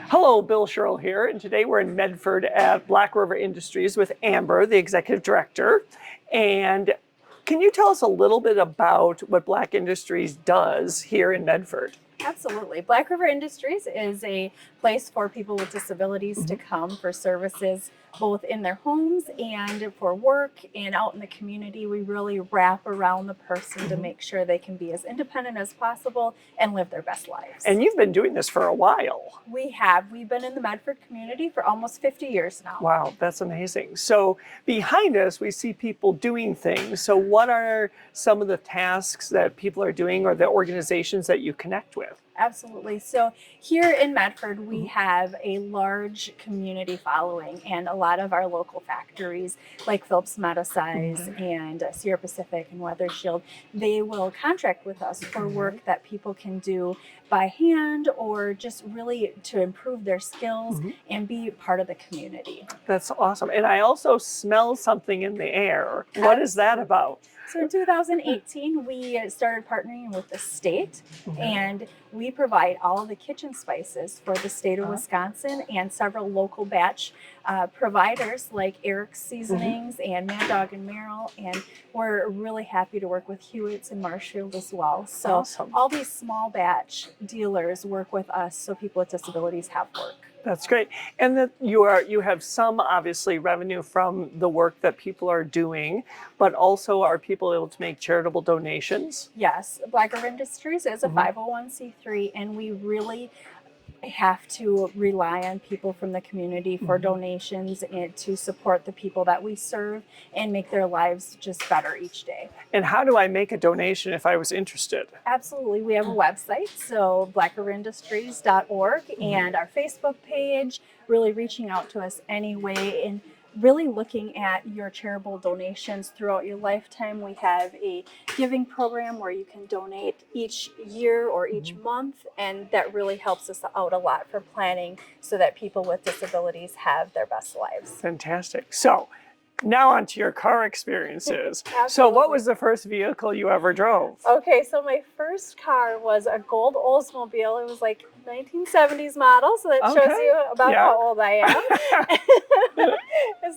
Hello, Bill Sherrill here, and today we're in Medford at Black River Industries with Amber, the executive director. And can you tell us a little bit about what Black Industries does here in Medford? Absolutely. Black River Industries is a place for people with disabilities to come for services both in their homes and for work and out in the community. We really wrap around the person to make sure they can be as independent as possible and live their best lives. And you've been doing this for a while. We have. We've been in the Medford community for almost 50 years now. Wow, that's amazing. So behind us, we see people doing things. So what are some of the tasks that people are doing or the organizations that you connect with? Absolutely. So here in Medford, we have a large community following, and a lot of our local factories like Phillips Metasize and Sierra Pacific and Weather Shield, they will contract with us for work that people can do by hand or just really to improve their skills and be part of the community. That's awesome. And I also smell something in the air. What is that about? So in 2018, we started partnering with the state, and we provide all the kitchen spices for the state of Wisconsin and several local batch providers like Eric's Seasonings and Mad Dog and Merrill. And we're really happy to work with Hewitt's and Marshfield as well. So all these small batch dealers work with us so people with disabilities have work. That's great. And that you have some obviously revenue from the work that people are doing, but also are people able to make charitable donations? Yes, Black River Industries is a 501c3, and we really have to rely on people from the community for donations and to support the people that we serve and make their lives just better each day. And how do I make a donation if I was interested? Absolutely. We have a website, so blackriverindustriesl.org, and our Facebook page, really reaching out to us anyway and really looking at your charitable donations throughout your lifetime. We have a giving program where you can donate each year or each month, and that really helps us out a lot for planning so that people with disabilities have their best lives. Fantastic. So now on to your car experiences. So what was the first vehicle you ever drove? Okay, so my first car was a gold Oldsmobile. It was like 1970s model, so that shows you about how old I am.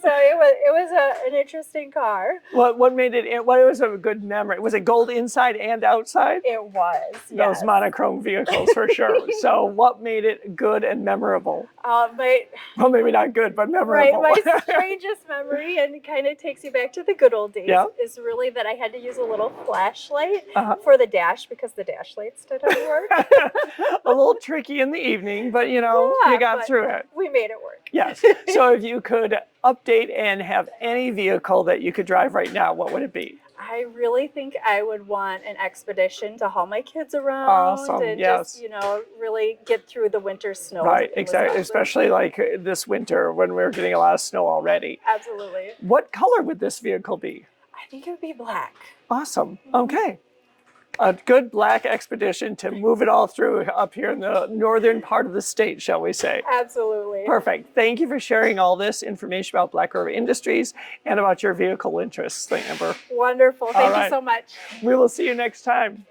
So it was an interesting car. What made it? What was a good memory? Was it gold inside and outside? It was. Those yes. monochrome vehicles for sure. So what made it good and memorable? Well, maybe not good, but memorable. Right, my strangest memory, and it kind of takes you back to the good old days, is really that I had to use a little flashlight for the dash because the dash lights didn't work. A little tricky in the evening, but you got through it. We made it work. Yes. So if you could update and have any vehicle that you could drive right now, what would it be? I really think I would want an Expedition to haul my kids around and just, really get through the winter snow. Right, exactly. Especially like this winter when we're getting a lot of snow already. Absolutely. What color would this vehicle be? I think it would be black. Awesome. Okay. A good black Expedition to move it all through up here in the northern part of the state, shall we say. Absolutely. Perfect. Thank you for sharing all this information about Black River Industries and about your vehicle interests, Amber. Wonderful. Thank you so much. We will see you next time.